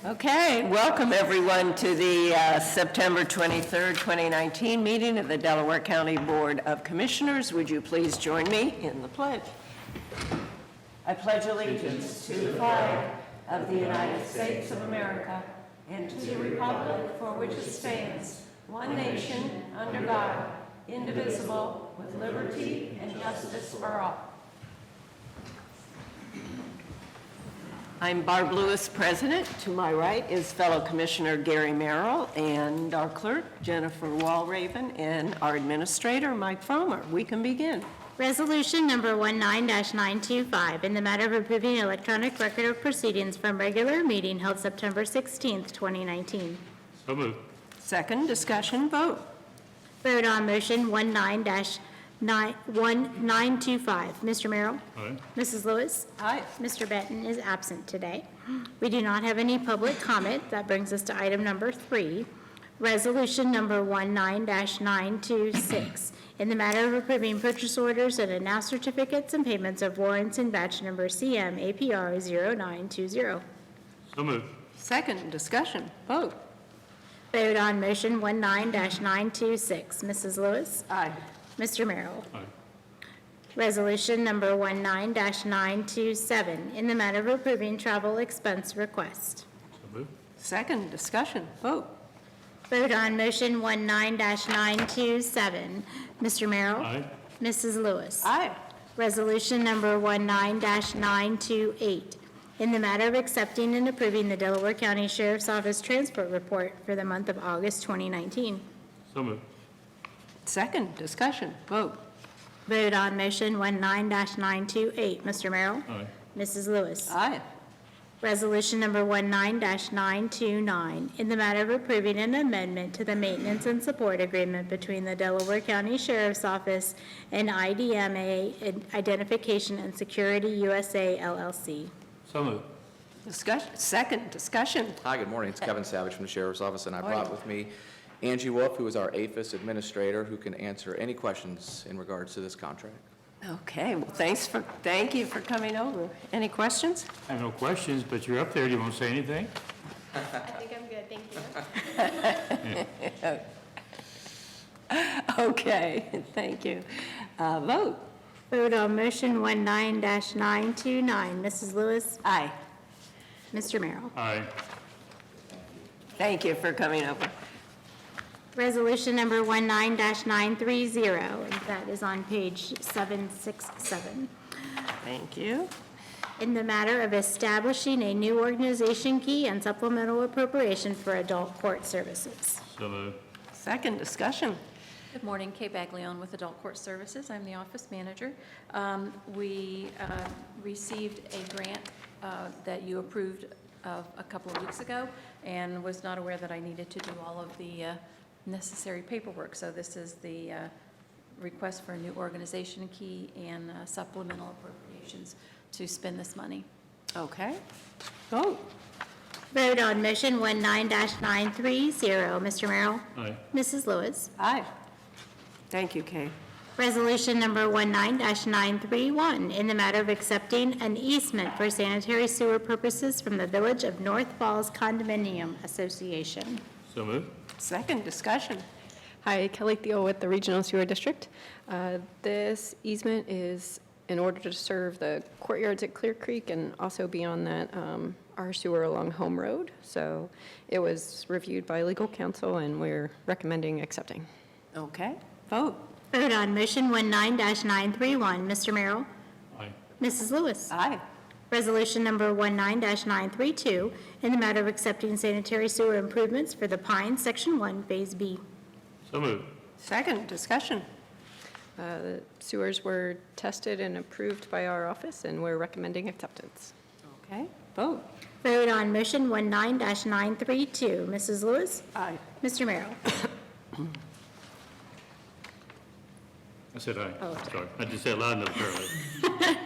Okay, welcome everyone to the September 23rd, 2019 meeting of the Delaware County Board of Commissioners. Would you please join me in the pledge? I pledge allegiance to the flag of the United States of America and to the republic for which it stands, one nation, under God, indivisible, with liberty and justice for all. I'm Barb Lewis, President. To my right is fellow Commissioner Gary Merrill and our clerk, Jennifer Walraven, and our administrator, Mike Fromer. We can begin. Resolution number 19-925 in the matter of approving electronic record of proceedings from regular meeting held September 16th, 2019. So moved. Second, discussion, vote. Vote on motion 19-925. Mr. Merrill? Aye. Mrs. Lewis? Aye. Mr. Benton is absent today. We do not have any public comment. That brings us to item number 3, resolution number 19-926 in the matter of approving purchase orders and announced certificates and payments of warrants in batch number CM APR 0920. So moved. Second, discussion, vote. Vote on motion 19-926. Mrs. Lewis? Aye. Mr. Merrill? Aye. Resolution number 19-927 in the matter of approving travel expense request. So moved. Second, discussion, vote. Vote on motion 19-927. Mr. Merrill? Aye. Mrs. Lewis? Aye. Resolution number 19-928 in the matter of accepting and approving the Delaware County Sheriff's Office Transport Report for the month of August 2019. So moved. Second, discussion, vote. Vote on motion 19-928. Mr. Merrill? Aye. Mrs. Lewis? Aye. Resolution number 19-929 in the matter of approving an amendment to the maintenance and support agreement between the Delaware County Sheriff's Office and IDMA Identification and Security USA LLC. So moved. Discussion, second, discussion. Hi, good morning. It's Kevin Savage from the Sheriff's Office, and I Morning. brought with me Angie Wolf, who is our APHIS administrator, who can answer any questions in regards to this contract. Okay, well, thank you for coming over. Any questions? I have no questions, but you're up there. Do you want to say anything? I think I'm good, thank you. Okay, thank you. Vote. Vote on motion 19-929. Mrs. Lewis? Aye. Mr. Merrill? Aye. Thank you for coming over. Resolution number 19-930, and that is on page 767. Thank you. In the matter of establishing a new organization key and supplemental appropriation for adult court services. So moved. Second, discussion. Good morning, Kay Baglione with Adult Court Services. I'm the office manager. We received a grant that you approved a couple of weeks ago and was not aware that I needed to do all of the necessary paperwork. So this is the request for a new organization key and supplemental appropriations to spend this money. Okay. Vote. Vote on motion 19-930. Mr. Merrill? Aye. Mrs. Lewis? Aye. Thank you, Kay. Resolution number 19-931 in the matter of accepting an easement for sanitary sewer purposes from the Village of North Falls Condominium Association. So moved. Second, discussion. Hi, Kelly Thiel with the Regional Sewer District. This easement is in order to serve the courtyards at Clear Creek and also beyond that, our sewer along Home Road. So it was reviewed by legal counsel and we're recommending accepting. Okay. Vote. Vote on motion 19-931. Mr. Merrill? Aye. Mrs. Lewis? Aye. Resolution number 19-932 in the matter of accepting sanitary sewer improvements for the Pines Section 1, Phase B. So moved. Second, discussion. The sewers were tested and approved by our office and we're recommending acceptance. Okay. Vote. Vote on motion 19-932. Mrs. Lewis? Aye. Mr. Merrill? I said aye. Oh, Sorry. I just said loud enough, apparently.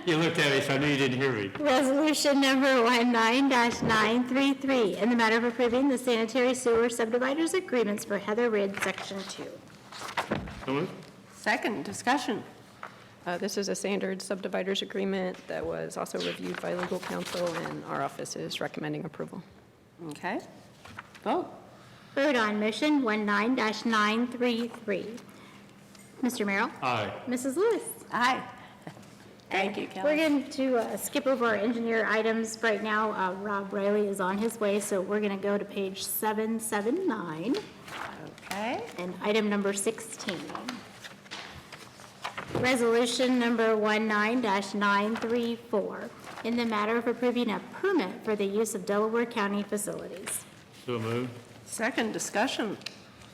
You looked at me, so I knew you didn't hear me. Resolution number 19-933 in the matter of approving the sanitary sewer subdividers agreements for Heather Ridge Section 2. So moved. Second, discussion. This is a standard subdividers agreement that was also reviewed by legal counsel and our office is recommending approval. Okay. Vote. Vote on motion 19-933. Mr. Merrill? Aye. Mrs. Lewis? Aye. Thank you, We're Kelly. going to skip over our engineer items right now. Rob Riley is on his way, so we're going to go to page 779 Okay. and item number 16. Resolution number 19-934, in the matter of approving a permit for the use of Delaware County facilities. So moved. Second discussion.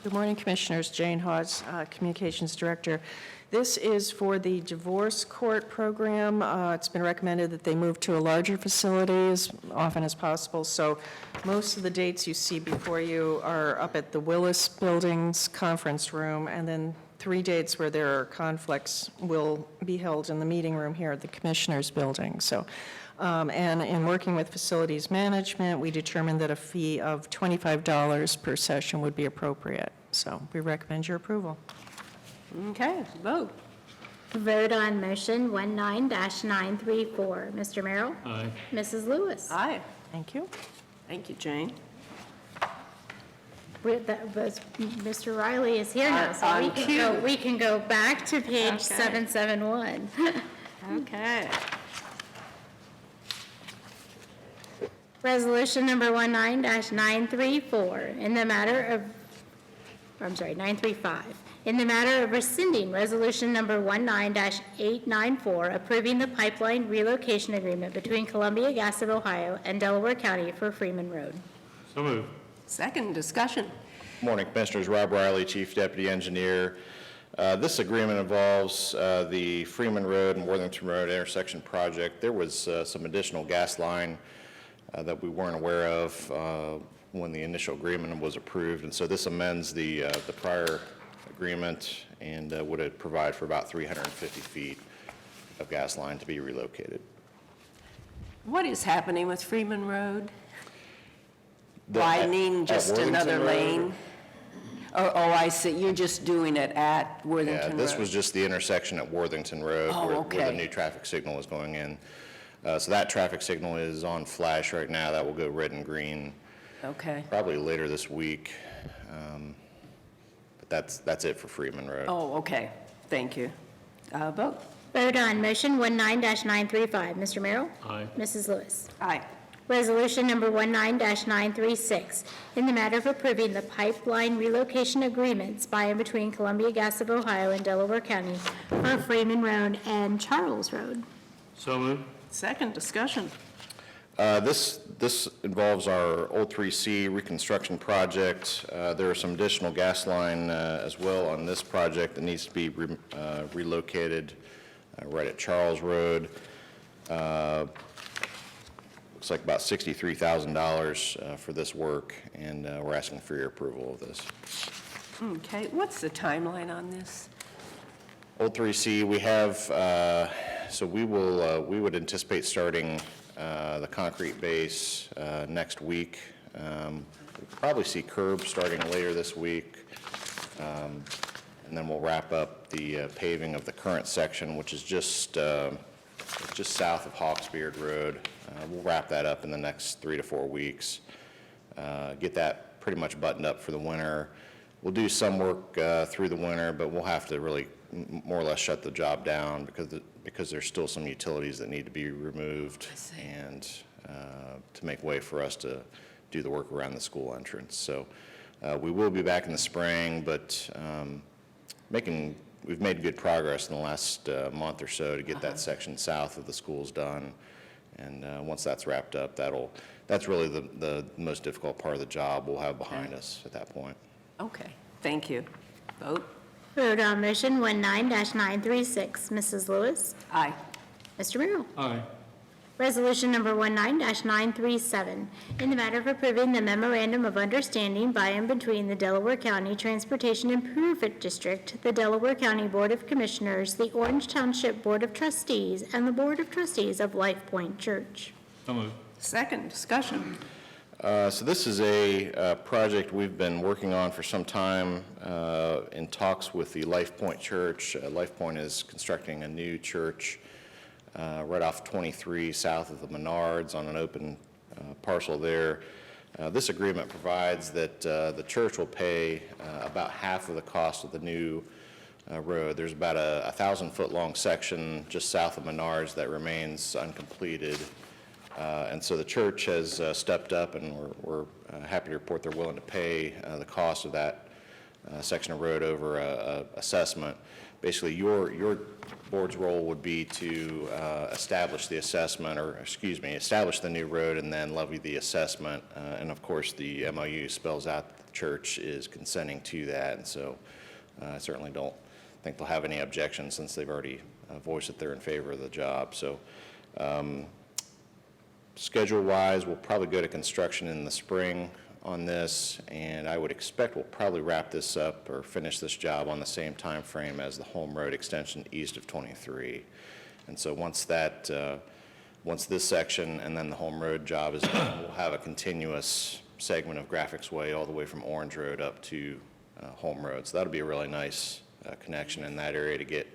Good morning, Commissioners. Jane Hawes, Communications Director. This is for the divorce court program. It's been recommended that they move to a larger facility as often as possible. So most of the dates you see before you are up at the Willis Buildings Conference Room, and then 3 dates where there are conflicts will be held in the meeting room here at the Commissioners Building. So, and in working with facilities management, we determined that a fee of $25 per session would be appropriate. So we recommend your approval. Okay, vote. Vote on motion 19-934. Mr. Merrill? Aye. Mrs. Lewis? Aye. Thank you. Thank you, Jane. Mr. Riley is here now, so On cue. we can go back to page Okay. 771. Okay. Resolution number 19-934, in the matter of, 935, in the matter of rescinding resolution number 19-894, approving the pipeline relocation agreement between Columbia Gas of Ohio and Delaware County for Freeman Road. So moved. Second discussion. Morning, Commissioners. Rob Riley, Chief Deputy Engineer. This agreement involves the Freeman Road and Worthington Road intersection project. There was some additional gas line that we weren't aware of when the initial agreement was approved, and so this amends the prior agreement and would provide for about 350 feet of gas line to be relocated. What is happening with Freeman Road? The- Widening at just Worthington another Road, lane? Oh, I see, you're just doing it at Yeah, Worthington Road? this was just the intersection at Worthington Road Oh, where okay. the new traffic signal is going in. So that traffic signal is on flash right now. That will go red and green Okay. probably later this week. But that's it for Freeman Road. Oh, okay, thank you. Vote. Vote on motion 19-935. Mr. Merrill? Aye. Mrs. Lewis? Aye. Resolution number 19-936, in the matter of approving the pipeline relocation agreements by and between Columbia Gas of Ohio and Delaware County for Freeman Road and Charles Road. So moved. Second discussion. This involves our Old 3C reconstruction project. There are some additional gas line as well on this project that needs to be relocated right at Charles Road. Looks like about $63,000 for this work, and we're asking for your approval of this. Okay, what's the timeline on this? Old 3C, we have, so we would anticipate starting the concrete base next week. We'll probably see curbs starting later this week. And then we'll wrap up the paving of the current section, which is just south of Hawksbeard Road. We'll wrap that up in the next 3 to 4 weeks. Get that pretty much buttoned up for the winter. We'll do some work through the winter, but we'll have to really more or less shut the job down because there's still some utilities that need to be removed and to make way for us to do the work around the school entrance. So we will be back in the spring, but we've made good progress in the last month or so to get that section south of the schools done. And once that's wrapped up, that's really the most difficult part of the job we'll have behind us at that point. Okay, thank you. Vote. Vote on motion 19-936. Mrs. Lewis? Aye. Mr. Merrill? Aye. Resolution number 19-937, in the matter of approving the memorandum of understanding by and between the Delaware County Transportation Improvement District, the Delaware County Board of Commissioners, the Orange Township Board of Trustees, and the Board of Trustees of Life Point Church. So moved. Second discussion. So this is a project we've been working on for some time in talks with the Life Point Church. Life Point is constructing a new church right off 23 south of the Menards on an open parcel there. This agreement provides that the church will pay about half of the cost of the new road. There's about a 1,000-foot-long section just south of Menards that remains uncompleted. And so the church has stepped up, and we're happy to report they're willing to pay the cost of that section of road over assessment. Basically, your board's role would be to establish the assessment, or excuse me, establish the new road and then levy the assessment. And of course, the MOU spells out that the church is consenting to that, and so I certainly don't think they'll have any objections since they've already voiced that they're in favor of the job. So schedule-wise, we'll probably go to construction in the spring on this, and I would expect we'll probably wrap this up or finish this job on the same time frame as the home road extension east of 23. And so once this section and then the home road job is done, we'll have a continuous segment of Graphics Way all the way from Orange Road up to home road. So that'll be a really nice connection in that area to get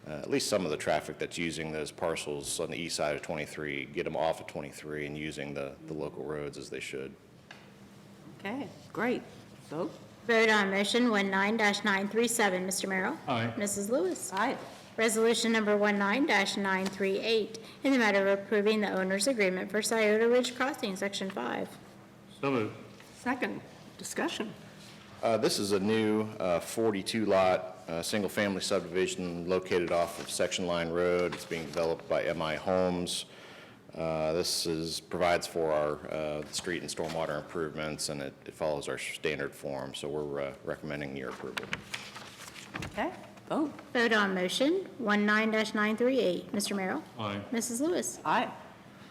at least some of the traffic that's using those parcels on the east side of 23, get them off of 23 and using the local roads as they should. Okay, great. Vote? Vote on motion 19-937, Mr. Merrill. Aye. Mrs. Lewis. Aye. Resolution number 19-938, in the matter of approving the owner's agreement for Scioto Ridge Crossing, Section 5. So moved. Second, discussion. This is a new 42-lot, single-family subdivision located off of Section Line Road. It's being developed by MI Homes. This provides for our street and stormwater improvements, and it follows our standard form, so we're recommending your approval. Okay, vote? Vote on motion 19-938, Mr. Merrill. Aye. Mrs. Lewis. Aye.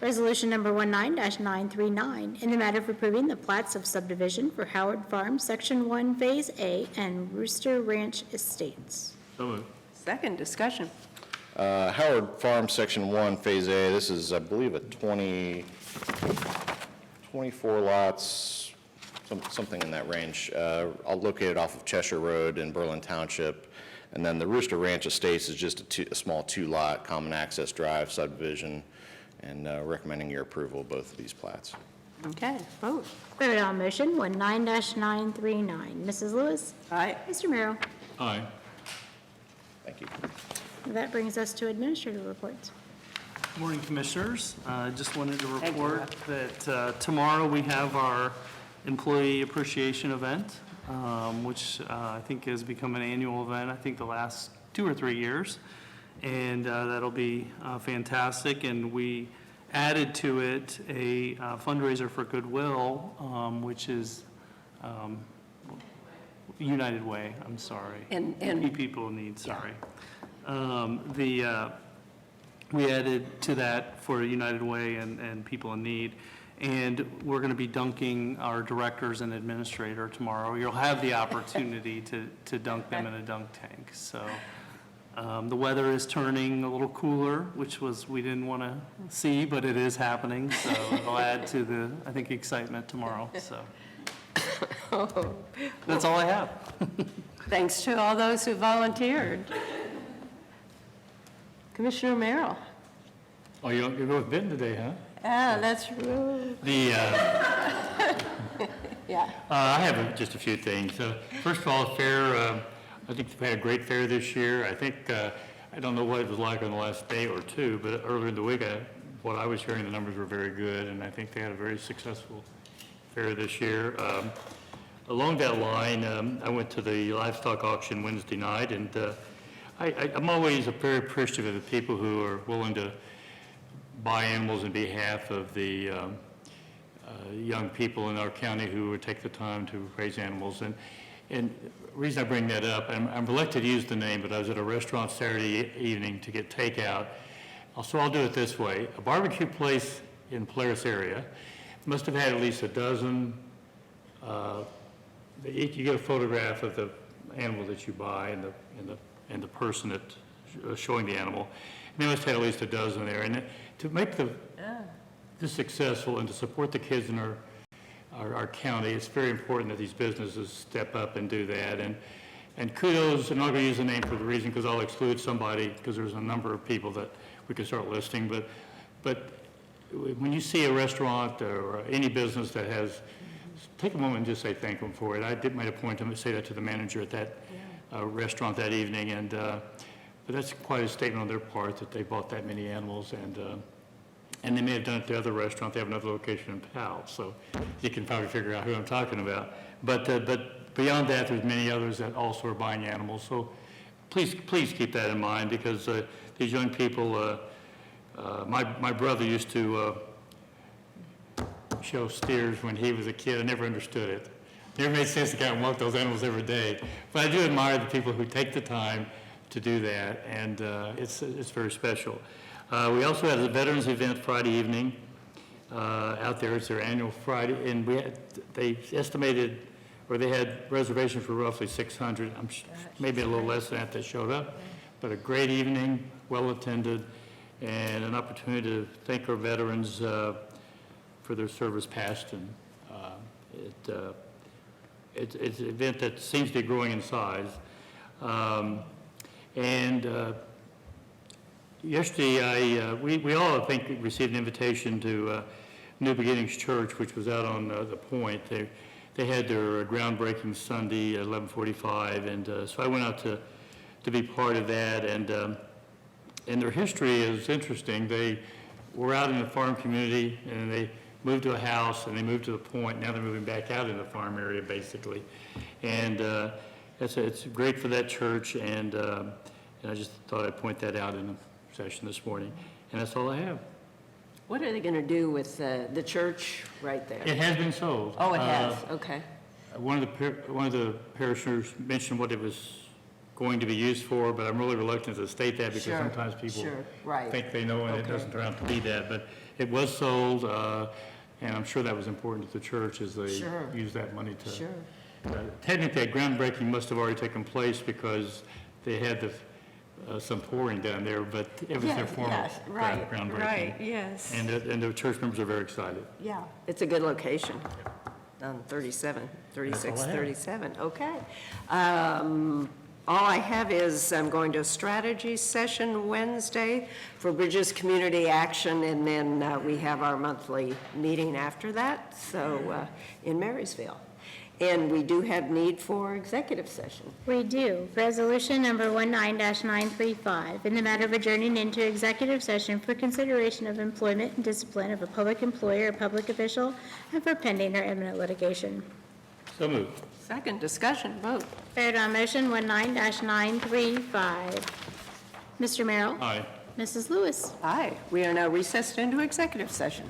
Resolution number 19-939, in the matter of approving the plats of subdivision for Howard Farm, Section 1, Phase A, and Rooster Ranch Estates. So moved. Second, discussion. Howard Farm, Section 1, Phase A, this is, I believe, a 24 lots, something in that range, all located off of Cheshire Road in Berlin Township. And then the Rooster Ranch Estates is just a small 2-lot common access drive subdivision, and recommending your approval of both of these plats. Okay, vote? Vote on motion 19-939, Mrs. Lewis. Aye. Mr. Merrill. Aye. Thank you. That brings us to administrative reports. Morning, Commissioners. Just wanted to Thank you, report that tomorrow we have our Employee Appreciation Event, which I think has become an annual event, I think the last 2 or 3 years. And that'll be fantastic. And we added to it a fundraiser for Goodwill, which is United Way, I'm sorry. And- People in Need, sorry. We added to that for United Way and People in Need. And we're going to be dunking our directors and administrator tomorrow. You'll have the opportunity to dunk them in a dunk tank. So the weather is turning a little cooler, which we didn't want to see, but it is happening. So it'll add to the, I think, excitement tomorrow. So that's all I have. Thanks to all those who volunteered. Commissioner Merrill. Oh, you're going with Ben today, huh? Ah, that's rude. Yeah. I have just a few things. First of all, fair, I think they've had a great fair this year. I think, I don't know what it was like on the last day or two, but earlier in the week, what I was hearing, the numbers were very good, and I think they had a very successful fair this year. Along that line, I went to the livestock auction Wednesday night, and I'm always very appreciative of the people who are willing to buy animals on behalf of the young people in our county who would take the time to raise animals. And the reason I bring that up, I'm reluctant to use the name, but I was at a restaurant Saturday evening to get takeout. So I'll do it this way. A barbecue place in Polaris area must have had at least a dozen. You get a photograph of the animal that you buy and the person that's showing the animal. And they must have had at least a dozen there. And to make this successful and to support the kids in our county, it's very important that these businesses step up and do that. And kudos, I'm not going to use the name for the reason because I'll exclude somebody because there's a number of people that we could start listing. But when you see a restaurant or any business that has take a moment and just say thank them for it. I did made a point to say that to the manager at that restaurant that evening, and but that's quite a statement on their part that they bought that many animals, and they may have done it at the other restaurant. They have another location in Powell, so you can probably figure out who I'm talking about. But beyond that, there's many others that also are buying animals. So please keep that in mind, because these young people, my brother used to show steers when he was a kid. I never understood it. Never made sense to kind of walk those animals every day. But I do admire the people who take the time to do that, and it's very special. We also had a veterans event Friday evening out there. It's their annual Friday, and they estimated, or they had reservations for roughly 600. Maybe a little less than that showed up, but a great evening, well attended, and an opportunity to thank our veterans for their service past, and it's an event that seems to be growing in size. Yesterday, we all, I think, received an invitation to New Beginnings Church, which was out on the Point. They had their groundbreaking Sunday at 11:45, and so I went out to be part of that. And their history is interesting. They were out in the farm community, and they moved to a house, and they moved to the Point. Now they're moving back out in the farm area, basically. And it's great for that church, and I just thought I'd point that out in the session this morning. And that's all I have. What are they going to do with the church right there? It has been sold. Oh, it has, okay. One of the parishioners mentioned what it was going to be used for, but I'm really reluctant to state that, because Sure, sometimes people sure, right. think they know, and it Okay. doesn't turn out to be that. But it was sold, and I'm sure that was important to the church as they Sure. used that money to. Sure. Technically, that groundbreaking must have already taken place, because they had some pouring down there, but it was their formal groundbreaking. yes. And the church members are very excited. Yeah, it's a good location on 36, That's all I have. 37, okay. All I have is I'm going to a strategy session Wednesday for Bridges Community Action, and then we have our monthly meeting after that, so in Marysville. And we do have need for executive session. We do. Resolution number 19-935, in the matter of adjourning into executive session for consideration of employment and discipline of a public employee or public official and for pending or imminent litigation. So moved. Second, discussion, vote. Vote on motion 19-935. Mr. Merrill? Aye. Mrs. Lewis? Aye, we are now recessed into executive session.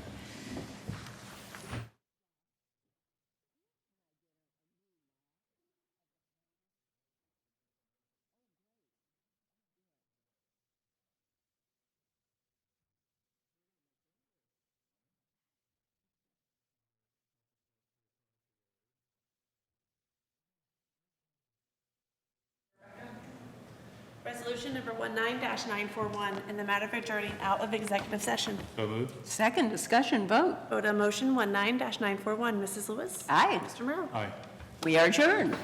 Resolution number 19-941, in the matter of adjourning out of executive session. So moved. Second, discussion, vote. Vote on motion 19-941. Mrs. Lewis? Aye. Mr. Merrill? Aye. We are adjourned.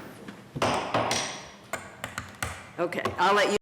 Okay, I'll let you